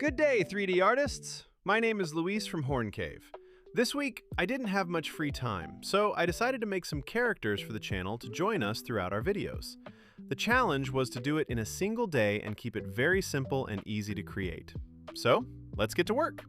Good day, 3D artists! My name is Luis from Horncave. This week, I didn't have much free time, so I decided to make some characters for the channel to join us throughout our videos. The challenge was to do it in a single day and keep it very simple and easy to create. So, let's get to work!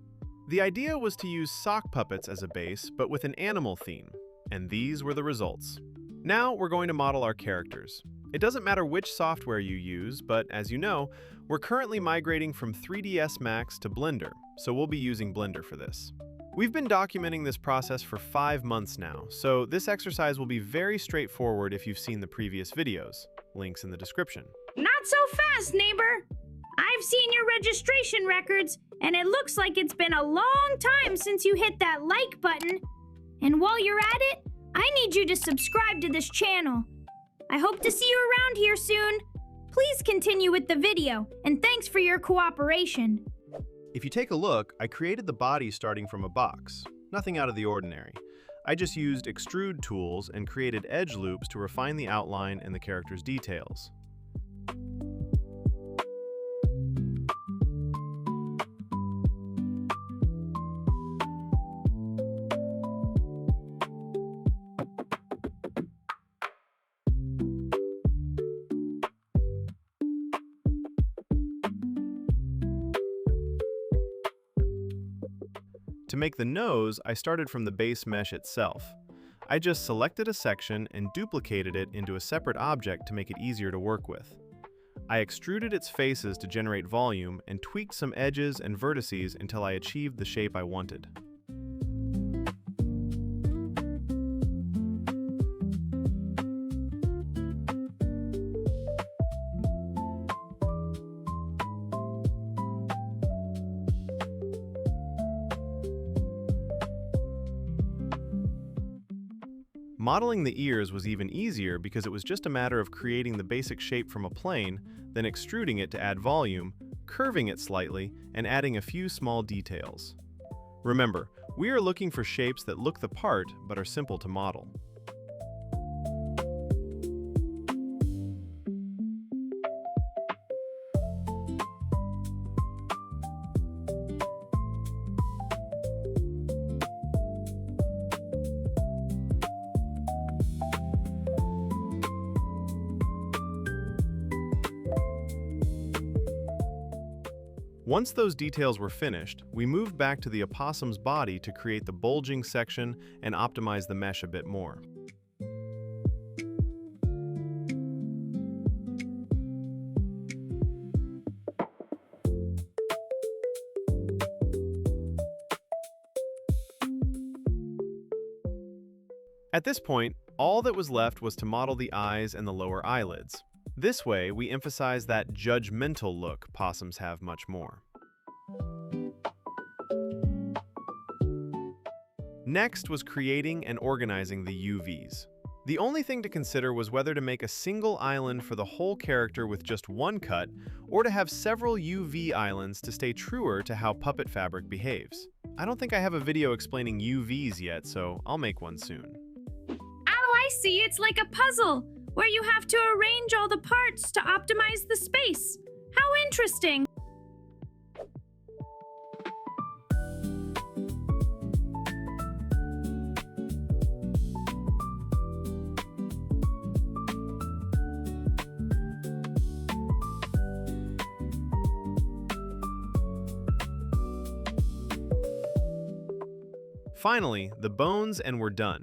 The idea was to use sock puppets as a base, but with an animal theme, and these were the results. Now we're going to model our characters. It doesn't matter which software you use, but as you know, we're currently migrating from 3ds Max to Blender, so we'll be using Blender for this. We've been documenting this process for 5 months now, so this exercise will be very straightforward if you've seen the previous videos. Links in the description. Not so fast, neighbor! I've seen your registration records, and it looks like it's been a long time since you hit that like button. And while you're at it, I need you to subscribe to this channel. I hope to see you around here soon. Please continue with the video, and thanks for your cooperation. If you take a look, I created the body starting from a box. Nothing out of the ordinary. I just used extrude tools and created edge loops to refine the outline and the character's details. To make the nose, I started from the base mesh itself. I just selected a section and duplicated it into a separate object to make it easier to work with. I extruded its faces to generate volume and tweaked some edges and vertices until I achieved the shape I wanted. Modeling the ears was even easier because it was just a matter of creating the basic shape from a plane, then extruding it to add volume, curving it slightly, and adding a few small details. Remember, we are looking for shapes that look the part but are simple to model. Once those details were finished, we moved back to the opossum's body to create the bulging section and optimize the mesh a bit more. At this point, all that was left was to model the eyes and the lower eyelids. This way, we emphasize that judgmental look possums have much more. Next was creating and organizing the UVs. The only thing to consider was whether to make a single island for the whole character with just one cut, or to have several UV islands to stay truer to how puppet fabric behaves. I don't think I have a video explaining UVs yet, so I'll make one soon. Oh, I see. It's like a puzzle, where you have to arrange all the parts to optimize the space. How interesting! Finally, the bones, and we're done.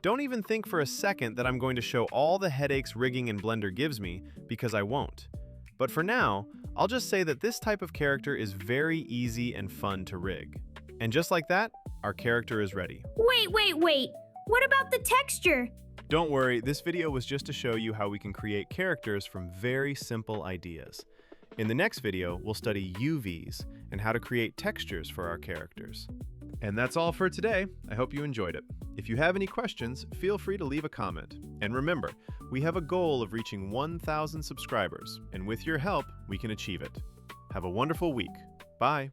Don't even think for a second that I'm going to show all the headaches rigging in Blender gives me, because I won't. But for now, I'll just say that this type of character is very easy and fun to rig. And just like that, our character is ready. Wait! What about the texture? Don't worry, this video was just to show you how we can create characters from very simple ideas. In the next video, we'll study UVs and how to create textures for our characters. And that's all for today. I hope you enjoyed it. If you have any questions, feel free to leave a comment. And remember, we have a goal of reaching 1,000 subscribers, and with your help, we can achieve it. Have a wonderful week. Bye.